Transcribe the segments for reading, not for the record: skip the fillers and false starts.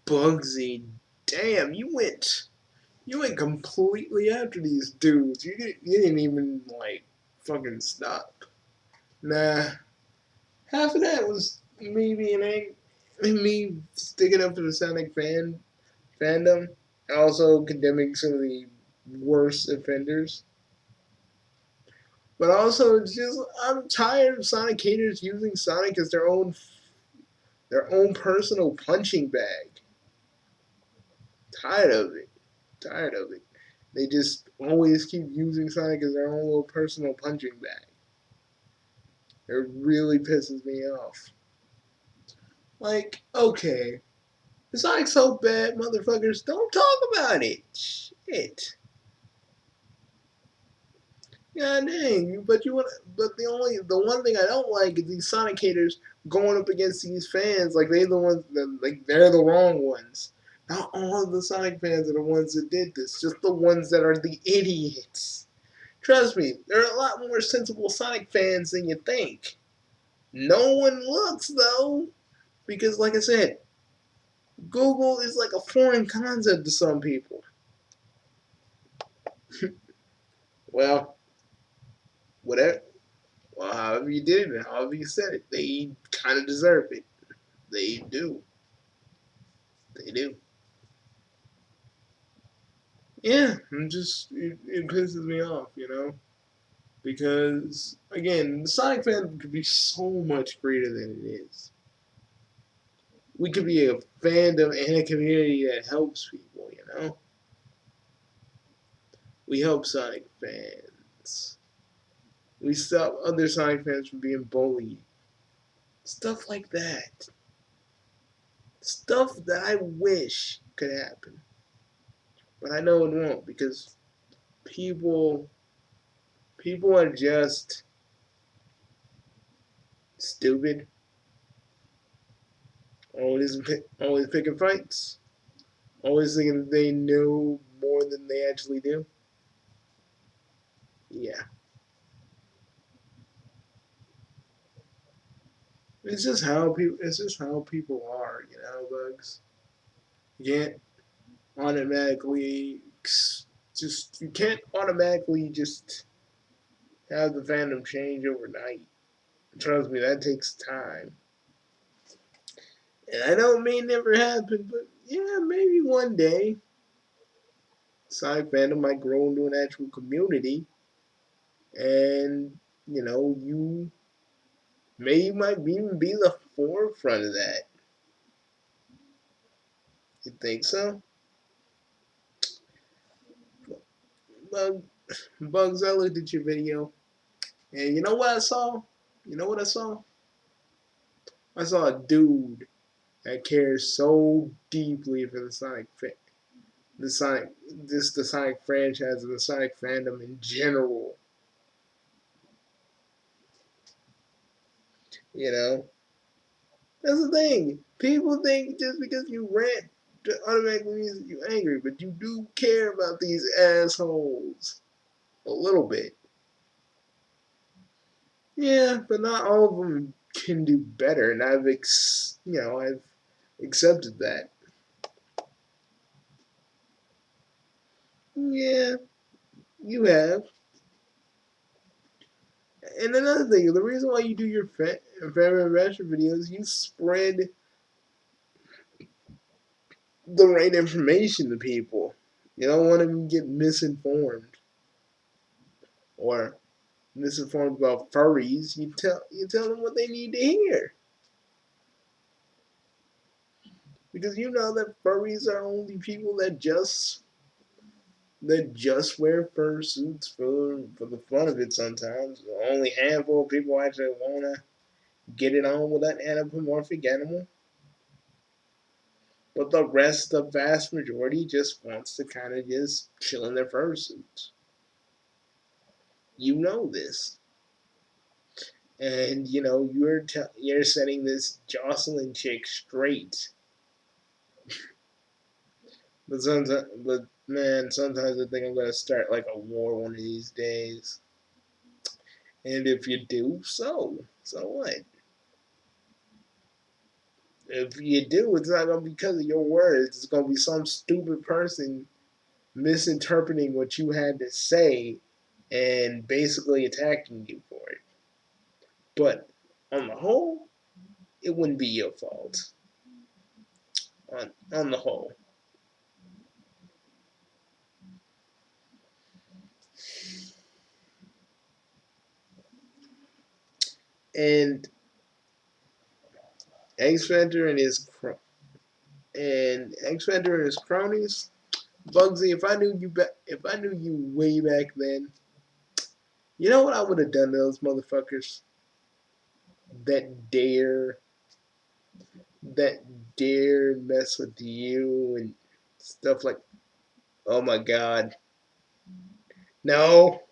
Bugsy, damn, you went completely after these dudes. You didn't even like fucking stop. Nah, half of that was me being me sticking up for the Sonic fandom, and also condemning some of the worst offenders. But also, it's just I'm tired of Sonic haters using Sonic as their own personal punching bag. Tired of it. Tired of it. They just always keep using Sonic as their own little personal punching bag. It really pisses me off. Like, okay, if Sonic's so bad, motherfuckers, don't talk about it. Shit. God dang, but the one thing I don't like is these Sonic haters going up against these fans like they're the wrong ones. Not all of the Sonic fans are the ones that did this, just the ones that are the idiots. Trust me, there are a lot more sensible Sonic fans than you think. No one looks though, because like I said, Google is like a foreign concept to some people. Well, whatever. Well, however you did it, however you said it, they kind of deserve it. They do. They do. Yeah, it pisses me off, because again, the Sonic fan could be so much greater than it is. We could be a fandom and a community that helps people, We help Sonic fans. We stop other Sonic fans from being bullied. Stuff like that. Stuff that I wish could happen. But I know it won't because people people are just stupid. Always picking fights. Always thinking they know more than they actually do. Yeah. It's just how people are, Bugs. You can't automatically you can't automatically just have the fandom change overnight. Trust me, that takes time. And I know it may never happen, but yeah, maybe one day Sonic fandom might grow into an actual community, and you might even be the forefront of that. You think so? Bug, Bugs, I looked at your video, and you know what I saw? You know what I saw? I saw a dude that cares so deeply for the Sonic franchise and the Sonic fandom in general. You know, that's the thing. People think just because you rant automatically means that you're angry, but you do care about these assholes a little bit. Yeah, but not all of them can do better, and I've accepted that. Yeah, you have. And another thing, the reason why you do your favorite Ratchet videos, you spread the right information to people. You don't want them to get misinformed or misinformed about furries. You tell them what they need to hear. Because you know that furries are only people that just wear fursuits for the fun of it sometimes. Only a handful of people actually wanna get it on with that anthropomorphic animal. But the vast majority just wants to kind of just chill in their fursuits. You know this. And you're setting this Jocelyn chick straight. But man, sometimes I think I'm gonna start like a war one of these days. And if you do, so what? If you do, it's not gonna be because of your words. It's gonna be some stupid person misinterpreting what you had to say and basically attacking you for it. But on the whole, it wouldn't be your fault. On the whole. And X Factor and X Factor and his cronies, Bugsy. If I knew you way back then, you know what I would have done to those motherfuckers? That dare, that dare mess with you and stuff like. Oh my god, no,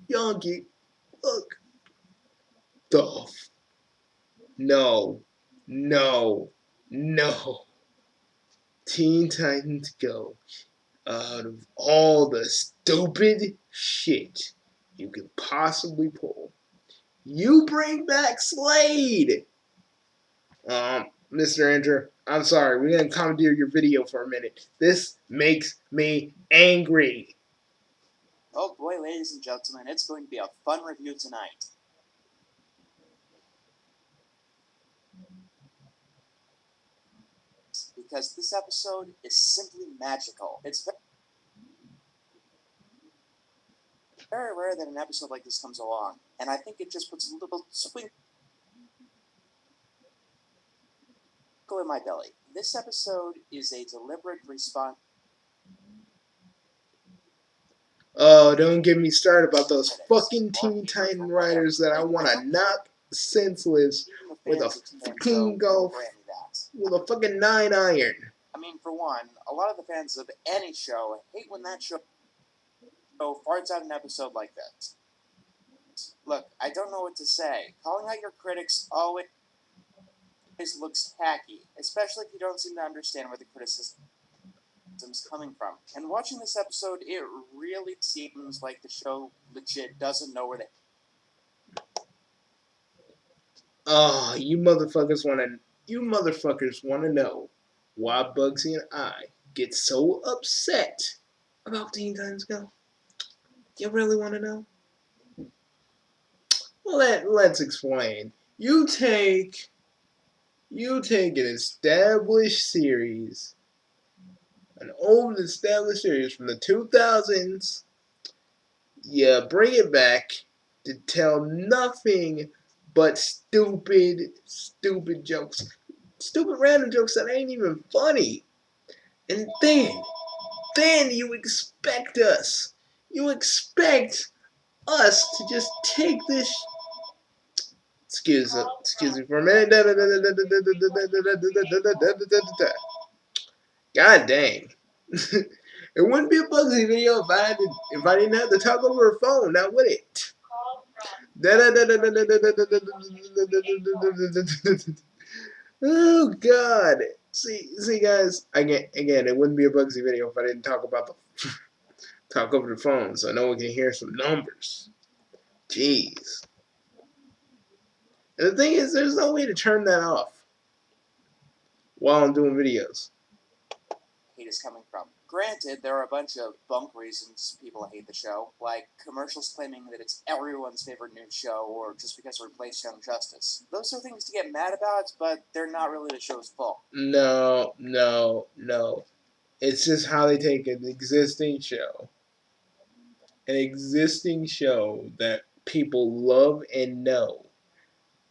Yankee, look, Dolph, no, no, no. Teen Titans Go. Out of all the stupid shit you could possibly pull, you bring back Slade. Mr. Andrew, I'm sorry, we're gonna commandeer your video for a minute. This makes me angry. Oh boy, ladies and gentlemen, it's going to be a fun review tonight. Because this episode is simply magical. It's very rare that an episode like this comes along, and I think it just puts a little sprinkle in my belly. This episode is a deliberate response. Oh, don't get me started about those fucking Teen Titan writers that I want to knock senseless with a fucking golf, with a fucking 9-iron. I mean, for one, a lot of the fans of any show hate when that show farts out an episode like this. Look, I don't know what to say. Calling out your critics always looks tacky, especially if you don't seem to understand where the criticism's coming from. And watching this episode, it really seems like the show legit doesn't know where they. Oh, you motherfuckers wanna know why Bugsy and I get so upset about Teen Titans Go? You really wanna know? Well, let's explain. You take an established series, an old established series from the 2000s, you bring it back to tell nothing but stupid jokes. Stupid random jokes that ain't even funny. And then you expect us to just take this. Excuse me for a minute. God dang. It wouldn't be a Bugsy video if I didn't have to talk over a phone, now would it? Oh God. See guys, again, it wouldn't be a Bugsy video if I didn't talk over the phone so no one can hear some numbers. Jeez. And the thing is, there's no way to turn that off while I'm doing videos. Hate is coming from. Granted, there are a bunch of bunk reasons people hate the show, like commercials claiming that it's everyone's favorite news show, or just because it replaced Young Justice. Those are things to get mad about, but they're not really the show's fault. No. It's just how they take an existing show that people love and know,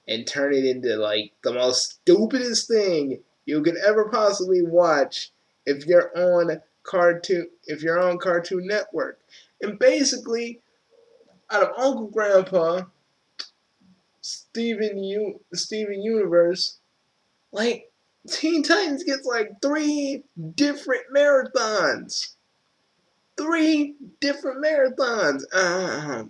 and turn it into like the most stupidest thing you could ever possibly watch if you're on Cartoon Network. And basically, out of Uncle Grandpa, Steven Universe, like Teen Titans gets like 3 different marathons. 3 different marathons. I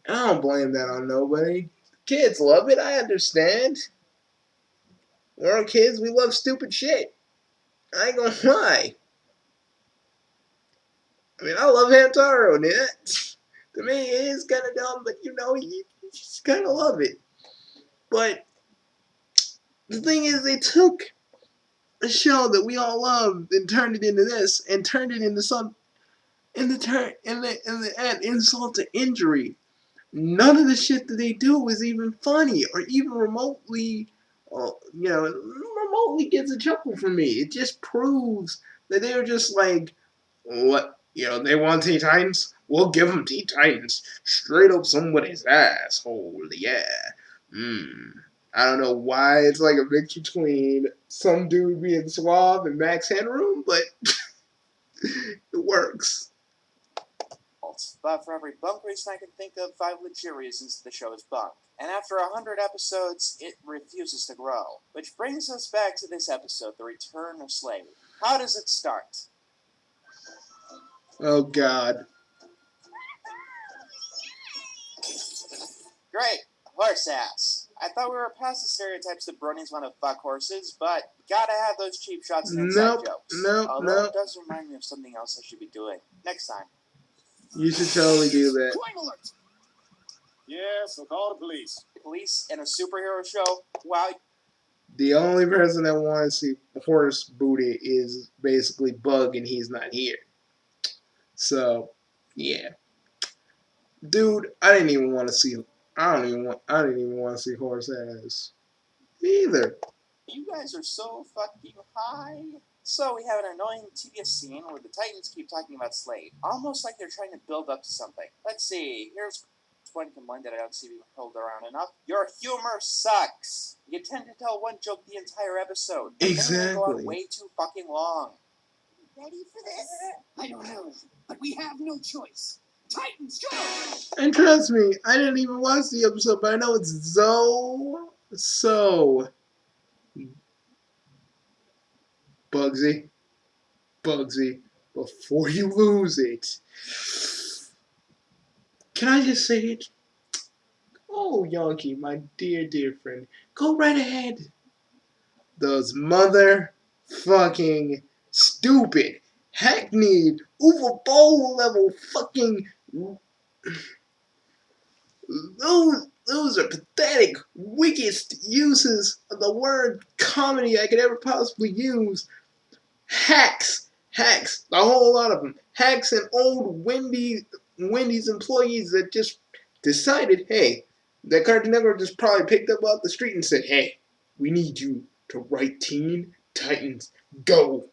don't blame that on nobody. Kids love it. I understand. We're kids. We love stupid shit. I ain't gonna lie. I mean, I love Hamtaro, and it to me it is kind of dumb, but you just kind of love it. But the thing is, they took a show that we all loved and turned it into this, and turned it into some in the end insult to injury. None of the shit that they do is even funny or even remotely, remotely gets a chuckle from me. It just proves that they're just like, what, they want Teen Titans? We'll give them Teen Titans. Straight up somebody's asshole, yeah. Hmm. I don't know why it's like a mix between some dude being suave and Max Headroom, but it works. But for every bunk reason I can think of, 5 legit reasons the show is bunk. And after 100 episodes, it refuses to grow. Which brings us back to this episode, The Return of Slade. How does it start? Oh, God. Great, horse ass. I thought we were past the stereotypes that bronies want to fuck horses, but gotta have those cheap shots and inside Nope, jokes. nope, Although nope. it does remind me of something else I should be doing. Next time. You should totally do that. Crime alert! Yes, we'll call the police. Police in a superhero show? Wow. The only person that wants to see horse booty is basically Bug, and he's not here. So, yeah, dude, I didn't even want to see. I didn't even want to see horse ass either. You guys are so fucking high. So we have an annoying, tedious scene where the Titans keep talking about Slade, almost like they're trying to build up to something. Let's see. Here's one complaint that I don't see being held around enough. Your humor sucks. You tend to tell one joke the entire episode, and then they go on Exactly. way too fucking long. Ready for this? I don't know, but we have no choice. Titans, go! And trust me, I didn't even watch the episode, but I know it's so Bugsy, before you lose it. Can I just say it? Oh, Yankee, my dear friend, go right ahead. Those motherfucking stupid, hackneyed, overbowl level fucking those are pathetic, weakest uses of the word comedy I could ever possibly use. Hacks, a whole lot of them. Hacks and old Wendy's employees that just decided, hey, that Cartoon Network just probably picked up off the street and said, hey, we need you to write Teen Titans Go.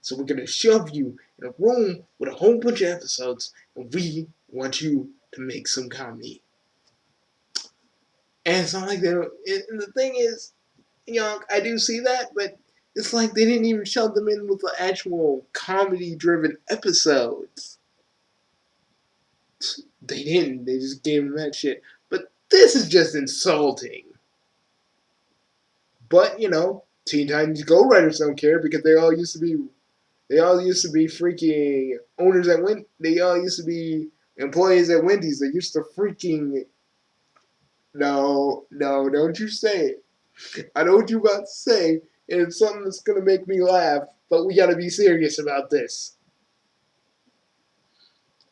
So we're gonna shove you in a room with a whole bunch of episodes, and we want you to make some comedy. And it's not like they don't. And the thing is, I do see that, but it's like they didn't even shove them in with the actual comedy-driven episodes. They didn't. They just gave them that shit. But this is just insulting. But Teen Titans Go writers don't care because they all used to be. They all used to be freaking owners at Wendy's. They all used to be employees at Wendy's. They used to freaking. No, don't you say it. I know what you're about to say, and it's something that's gonna make me laugh, but we gotta be serious about this.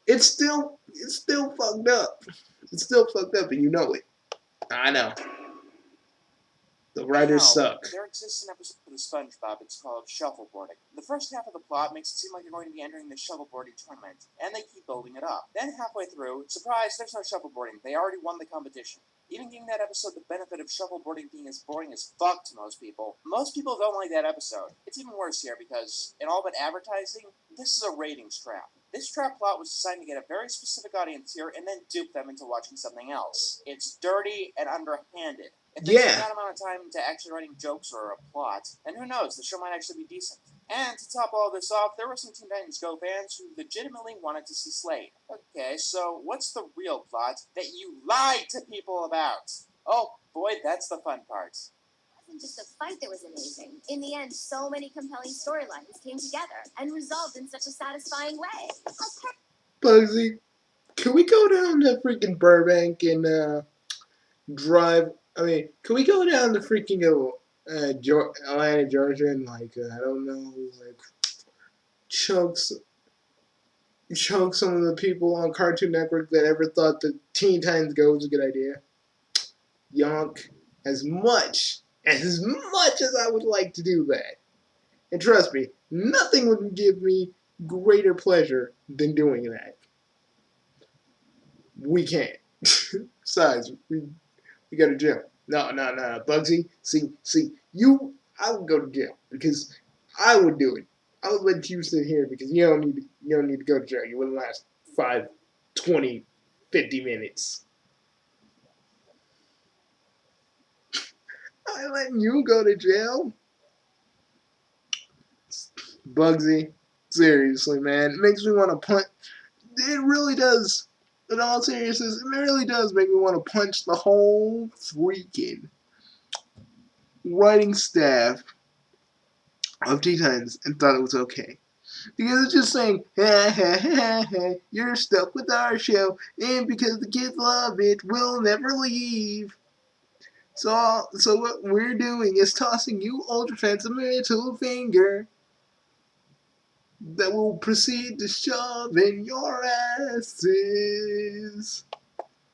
It's still fucked up. It's still fucked up, and you know it. I know. The writers suck. There exists an episode of SpongeBob. It's called Shuffleboarding. The first half of the plot makes it seem like they're going to be entering the shuffleboarding tournament, and they keep building it up. Then halfway through, surprise, there's no shuffleboarding. They already won the competition. Even giving that episode the benefit of shuffleboarding being as boring as fuck to most people don't like that episode. It's even worse here because, in all but advertising, this is a ratings trap. This trap plot was designed to get a very specific audience here and then dupe them into watching something else. It's dirty and underhanded. If they took that amount of time to actually writing jokes or a plot, then who knows, the show might actually be decent. And to top all this off, there were some Teen Titans Go fans who legitimately wanted to see Slade. Okay, so what's the real plot that you lied to people about? Oh boy, that's the fun part. It wasn't just a fight that was amazing. In the end, so many compelling storylines came together and resolved in such a satisfying way. Bugsy, can we go down to freaking Burbank and drive? I mean, can we go down to freaking Atlanta, Georgia, and I don't know, chokes choke some of the people on Cartoon Network that ever thought that Teen Titans Go was a good idea. Yonk. as much as I would like to do that. And trust me, nothing would give me greater pleasure than doing that. We can't. Besides, we go to jail. No, Bugsy. See, I would go to jail because I would do it. I would let you sit here because you don't need to go to jail. You wouldn't last 5, 20, 50 minutes. I letting you go to jail, Bugsy. Seriously, man, it makes me want to punch. It really does. In all seriousness, it really does make me want to punch the whole freaking writing staff of Teen Titans and thought it was okay. Because it's just saying, ha ha ha ha, you're stuck with our show, and because the kids love it, we'll never leave. So what we're doing is tossing you Ultra fans a middle finger that will proceed to shove in your asses.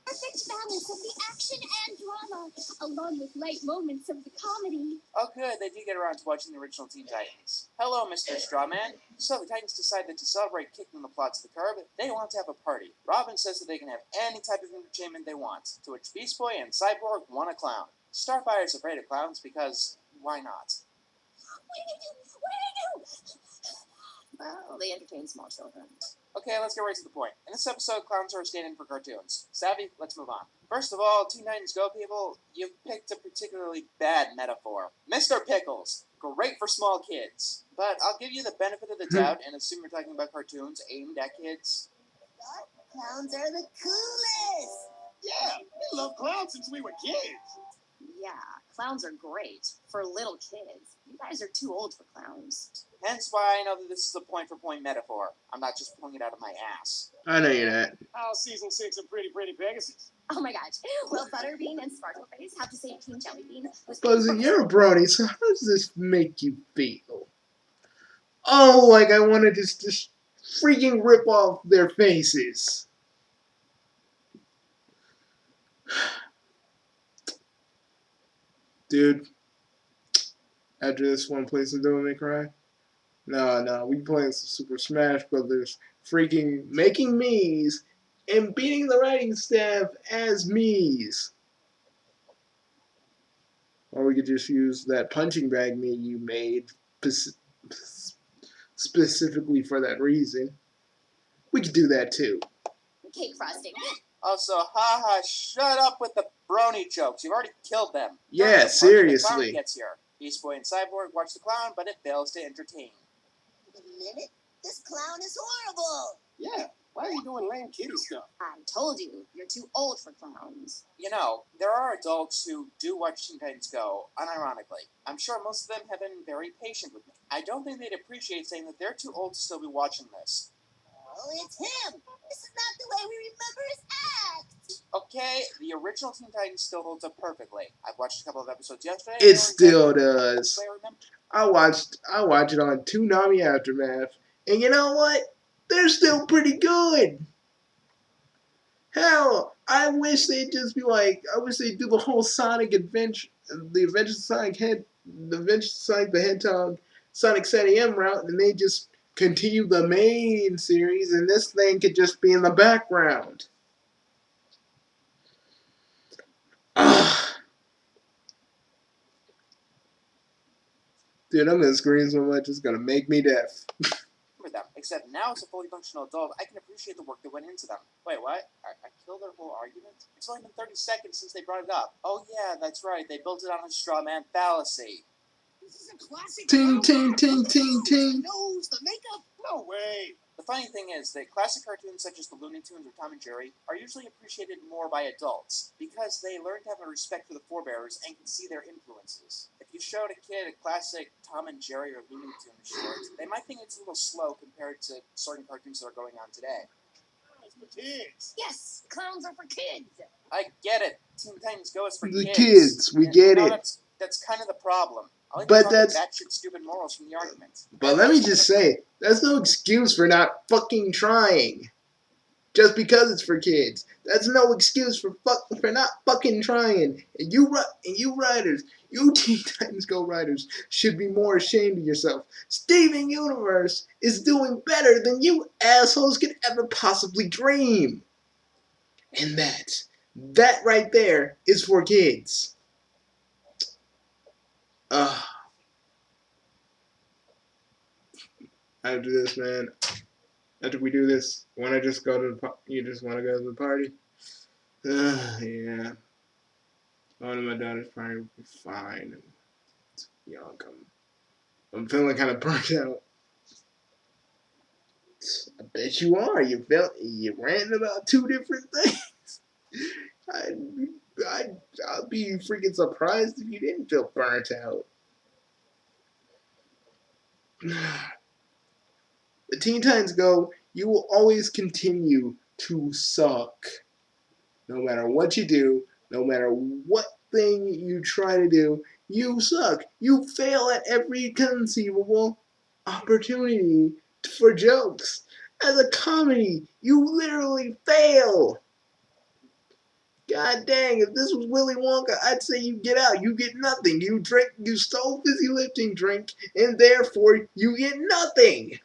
Perfect balance of the action and drama, along with light moments of the comedy. Oh good, they did get around to watching the original Teen Titans. Hello, Mr. Strawman. So the Titans decided to celebrate kicking the plot to the curb. They want to have a party. Robin says that they can have any type of entertainment they want, to which Beast Boy and Cyborg want a clown. Starfire's afraid of clowns because, why not? What did I do? What did I do? Well, they entertain small children. Okay, let's get right to the point. In this episode, clowns are a stand-in for cartoons. Savvy? Let's move on. First of all, Teen Titans Go people, you've picked a particularly bad metaphor. Mr. Pickles. Great for small kids. But I'll give you the benefit of the doubt and assume you're talking about cartoons aimed at kids. Clowns are the coolest! Yeah, we love clowns since we were kids. Yeah, clowns are great. For little kids. You guys are too old for clowns. Hence why I know that this is a point-for-point metaphor. I'm not just pulling it out of my ass. I know you're not. How's season 6 of Pretty Pretty Pegasus? Oh my gosh. Will Butterbean and Sparkleface have to say Teen Jellybean? Bugsy, you're a brony, so how does this make you feel? Oh, like I want to just freaking rip off their faces. Dude, after this one play some Devil May Cry? No, we playing some Super Smash Brothers, freaking making Mii's and beating the writing staff as Mii's. Or we could just use that punching bag Mii you made specifically for that reason. We could do that too. Cake frosting. Also, haha, shut up with the brony jokes. You've already killed them. Yeah, The seriously. clown gets here. Beast Boy and Cyborg watch the clown, but it fails to entertain. Wait a minute. This clown is horrible. Yeah, why are you doing lame kitty stuff? I told you, you're too old for clowns. You know, there are adults who do watch Teen Titans Go, unironically. I'm sure most of them have been very patient with me. I don't think they'd appreciate saying that they're too old to still be watching this. Oh, it's him. This is not the way we remember his act. Okay, the original Teen Titans still holds up perfectly. I've watched a couple of episodes yesterday. It still does. I remember. I watched it on Toonami Aftermath, and you know what? They're still pretty good. Hell, I wish they'd just be like, I wish they'd do the whole Sonic Adventure, the Adventures of Sonic the Hedgehog, Sonic SATM route, and they just continue the main series, and this thing could just be in the background. Dude, I'm gonna scream so much it's gonna make me deaf. Them, except now as a fully functional adult, I can appreciate the work that went into them. Wait, what? I killed their whole argument? It's only been 30 seconds since they brought it up. Oh yeah, that's right, they built it on a straw man fallacy. This is a classic. Ting, ting, ting, ting, ting. The nose, the makeup. No way. The funny thing is that classic cartoons such as the Looney Tunes or Tom and Jerry are usually appreciated more by adults because they learn to have a respect for the forebears and can see their influences. If you showed a kid a classic Tom and Jerry or Looney Tunes short, they might think it's a little slow compared to certain cartoons that are going on today. It's for kids. Yes, clowns are for kids. I get it. Teen Titans Go is for The kids. kids, we get it. That's kind of the problem. I'll even But drop that's- the batshit stupid morals from the argument. But let me just say, that's no excuse for not fucking trying. just because it's for kids. That's no excuse for not fucking trying. And you writers, you Teen Titans Go writers, should be more ashamed of yourself. Steven Universe is doing better than you assholes could ever possibly dream. And that right there is for kids. I do this, man. After we do this, want to just go to you just want to go to the party? Yeah. Going to my daughter's party will be fine. Y'all come. I'm feeling kind of burnt out. I bet you are. You're ranting about two different things. I, I'd be freaking surprised if you didn't feel burnt out. The Teen Titans Go, you will always continue to suck. No matter what you do, no matter what thing you try to do, you suck. You fail at every conceivable opportunity for jokes. As a comedy, you literally fail. God dang, if this was Willy Wonka, I'd say you get out. You get nothing. You stole fizzy lifting drink, and therefore you get nothing.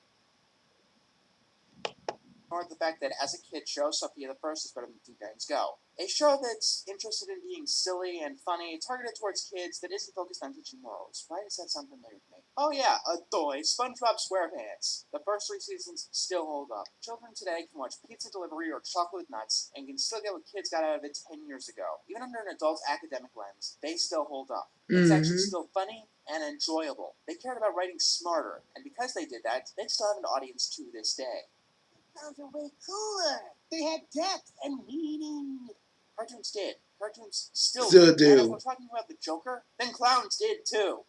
Ignore the fact that as a kid show, Sophia the First is better than Teen Titans Go. A show that's interested in being silly and funny, targeted towards kids, that isn't focused on teaching morals. Why does that sound familiar to me? Oh yeah, Adoy, SpongeBob SquarePants. The first 3 seasons still hold up. Children today can watch Pizza Delivery or Chocolate Nuts and can still get what kids got out of it 10 years ago. Even under an adult's academic lens, they still hold up. It's actually still funny and enjoyable. They cared about writing smarter, and because they did that, they still have an audience to this day. Clowns are way cooler. They had depth and meaning. Cartoons did. Cartoons still Still do. And if do. we're talking about the Joker, then clowns did too.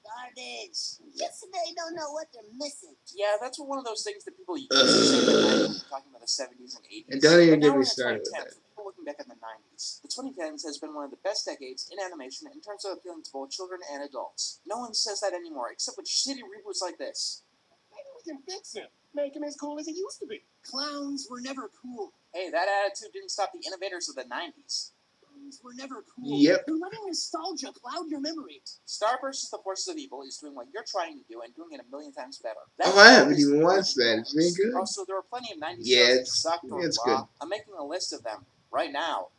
Garbage. Kids today don't know what they're missing. Yeah, that's one of those things that people used to say in the 90s, talking about the 70s and 80s. And don't even but get now me we're in started the with 2010s, that. for people looking back at the 90s. The 2010s has been one of the best decades in animation in terms of appealing to both children and adults. No one says that anymore, except with shitty reboots like this. Maybe we can fix him. Make him as cool as he used to be. Clowns were never cool. Hey, that attitude didn't stop the innovators of the 90s. Clowns were never cool. Yep. You're letting nostalgia cloud your memories. Star vs. the Forces of Evil is doing what you're trying to do and doing it a million times better. Oh, I haven't even watched that. Is it good? Also, there are plenty of 90s Yeah, shows that sucked or it's blah. good. I'm making a list of them right now.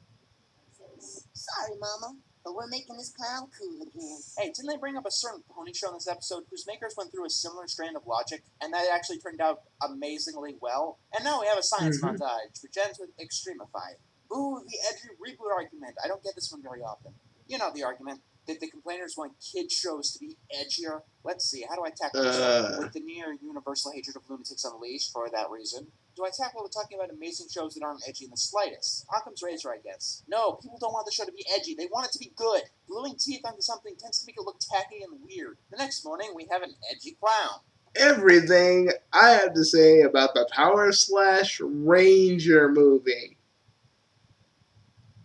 Sorry, Mama, but we're making this clown cool again. Hey, didn't they bring up a certain pony show in this episode whose makers went through a similar strand of logic, and that actually turned out amazingly well? And now we have a science montage, which ends with Extremify. Ooh, the edgy reboot argument. I don't get this one very often. You know the argument. Did the complainers want kid shows to be edgier? Let's see, how do I tackle this one? With the near universal hatred of lunatics unleashed for that reason. Do I tackle with talking about amazing shows that aren't edgy in the slightest? Occam's Razor, I guess. No, people don't want the show to be edgy. They want it to be good. Gluing teeth onto something tends to make it look tacky and weird. The next morning, we have an edgy clown. Everything I have to say about the Power Slash Ranger movie.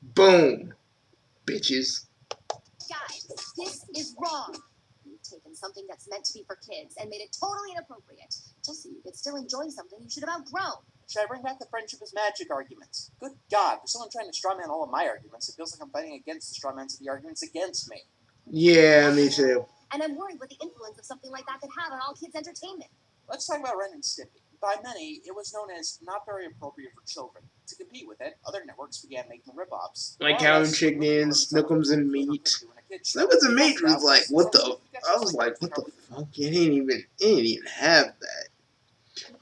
Boom. Bitches. Guys, this is wrong. You've taken something that's meant to be for kids and made it totally inappropriate, just so you could still enjoy something you should have outgrown. Should I bring back the friendship is magic arguments? Good God, for someone trying to strawman all of my arguments, it feels like I'm fighting against the strawmans of the arguments against me. Yeah, me too. And I'm worried what the influence of something like that could have on all kids' entertainment. Let's talk about Ren and Stimpy. By many, it was known as not very appropriate for children. To compete with it, other networks began making rip-offs. Like Calvin Chickens, Snookums and Meat. Snookums and Meat was like, what the? I was like, what the fuck? You didn't even have that.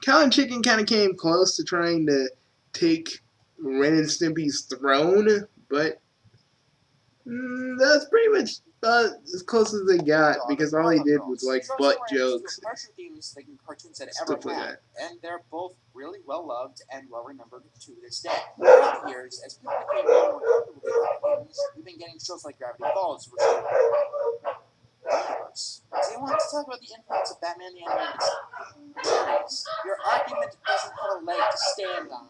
Calvin Chicken kind of came close to trying to take Ren and Stimpy's throne, but that's pretty much as close as they got because all they did was like butt jokes, harsher themes than cartoons had ever stuff like had, that. and they're both really well loved and well remembered to this day. Over the years, as people became more and more comfortable with the games, we've been getting shows like Gravity Falls, which universe. Do you want to talk about the influence of Batman the Animated Series? Your argument doesn't have a leg to stand on.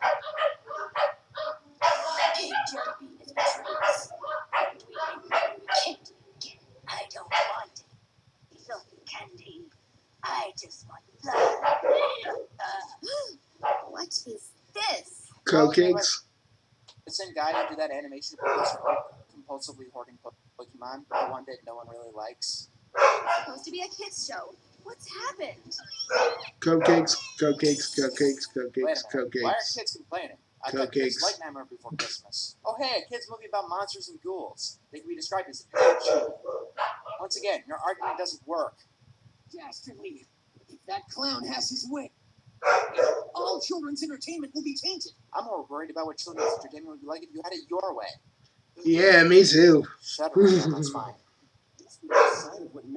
I don't want it. Look, candy. I just want blood. What is this? Cupcakes. Send Guy to do that animation because you're compulsively hoarding Pokemon, the one that no one really likes. It's supposed to be a kids show. What's happened? Cupcakes. Cupcakes. Cupcakes. Wait a Cupcakes. minute. Why are Cupcakes. kids complaining? I thought kids Cupcakes. like Nightmare Before Christmas. Oh hey, a kids movie about monsters and ghouls. They can be described as edgy. Once again, your argument doesn't work. Dastardly. If that clown has his way, all children's entertainment will be tainted. I'm more worried about what children's entertainment would be like if you had it your way. Yeah, me too. Shut up, man, that's fine.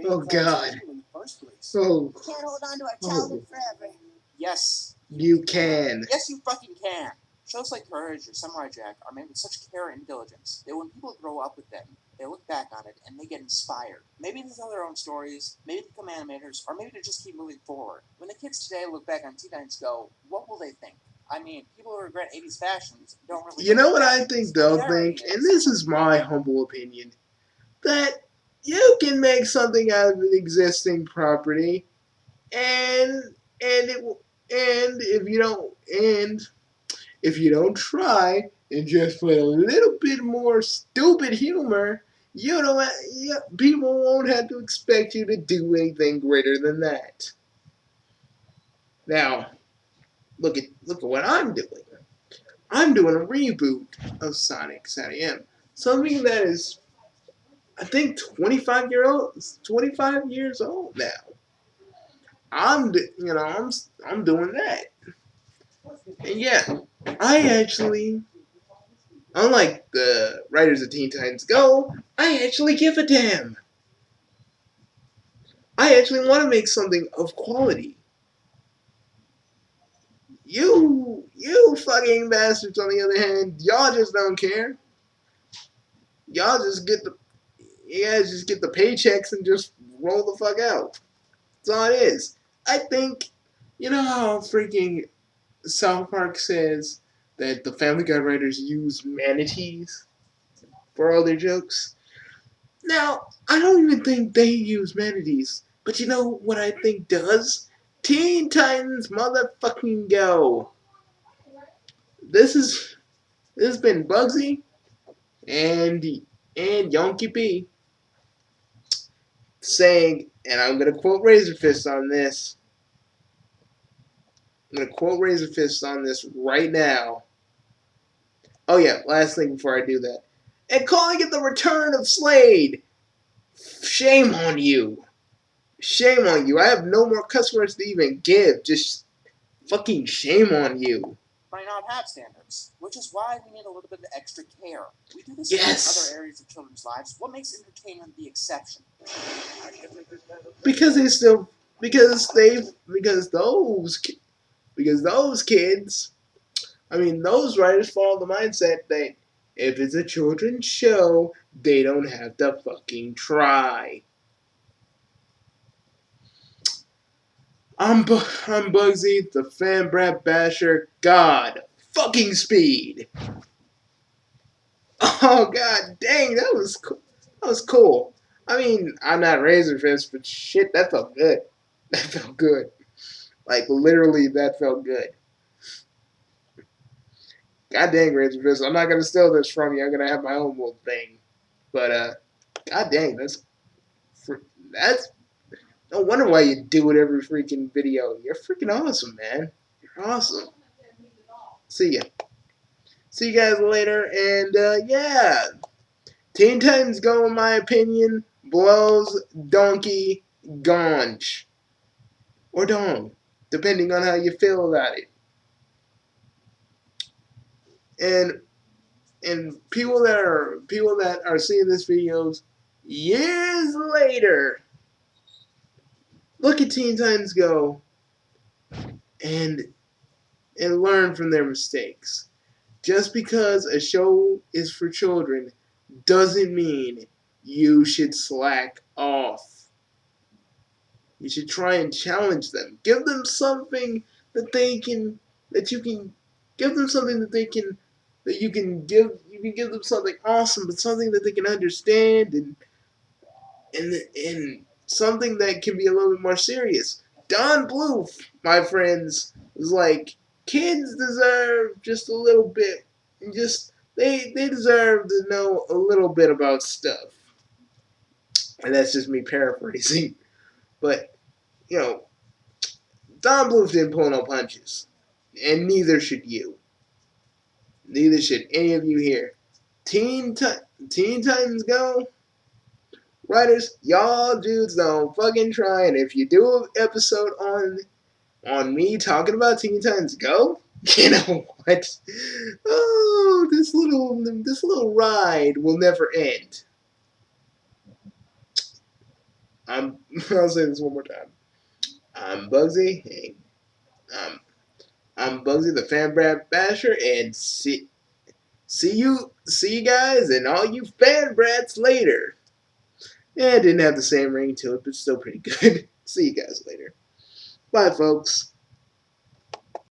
Oh God. In the first place. Oh. We can't hold on to our Oh. childhood forever. Yes. You can. Yes, you fucking can. Shows like Courage or Samurai Jack are made with such care and diligence that when people grow up with them, they look back on it and they get inspired. Maybe they tell their own stories, maybe they become animators, or maybe they just keep moving forward. When the kids today look back on Teen Titans Go, what will they think? I mean, people who regret 80s fashions don't really. You know what I think think they'll think, and this is my humble opinion, that you can make something out of an existing property, and it will, and if you don't try and just put a little bit more stupid humor, you don't. People won't have to expect you to do anything greater than that. Now, look at what I'm doing. I'm doing a reboot of Sonic SATM. Something that is, I think, 25 years old now. I'm doing that, and yeah, I actually, unlike the writers of Teen Titans Go, I actually give a damn. I actually want to make something of quality. You fucking bastards, on the other hand, y'all just don't care. Y'all just get the You guys just get the paychecks and just roll the fuck out. That's all it is. I think, you know how freaking South Park says that the Family Guy writers use manatees for all their jokes? Now, I don't even think they use manatees. But you know what I think does? Teen Titans motherfucking Go. This has been Bugsy and Yonky P saying, and I'm gonna quote Razor Fist on this. I'm gonna quote Razor Fist on this right now. Oh yeah, last thing before I do that. And calling it the return of Slade. Shame on you. Shame on you. I have no more customers to even give. Just fucking shame on you. Might not have standards, which is why we need a little bit of extra care. We do this Yes. in other areas of children's lives. What makes entertainment the exception? Because they still because those kids, I mean those writers follow the mindset that if it's a children's show, they don't have to fucking try. I'm Bugsy, the fan brat basher. God fucking speed. Oh god dang, that was cool. That was cool. I mean, I'm not Razor Fist, but shit, that felt good. That felt good. Like literally, that felt good. God dang, Razor Fist, I'm not gonna steal this from you. I'm gonna have my own little thing. But god dang, that's no wonder why you do it every freaking video. You're freaking awesome, man. You're awesome. See ya. See you guys later, and yeah, Teen Titans Go, in my opinion, blows Donkey Gonch or Dong, depending on how you feel about it. And people that are seeing this videos years later, look at Teen Titans Go and learn from their mistakes. Just because a show is for children doesn't mean you should slack off. You should try and challenge them. Give them something that they can that you can give them something that they can that you can give them something awesome, but something that they can understand and something that can be a little bit more serious. Don Bluth, my friends, was like kids deserve just a little bit. Just they deserve to know a little bit about stuff, and that's just me paraphrasing. But you know, Don Bluth didn't pull no punches, and neither should you. Neither should any of you here. Teen Titans Go, writers, y'all dudes don't fucking try. And if you do an episode on me talking about Teen Titans Go, you know what? Oh, this little ride will never end. I'll say this one more time. I'm Bugsy. Hey, um, I'm Bugsy the Fan Brat Basher, and see you guys and all you fan brats later. Yeah, it didn't have the same ring to it, but still pretty good. See you guys later. Bye, folks.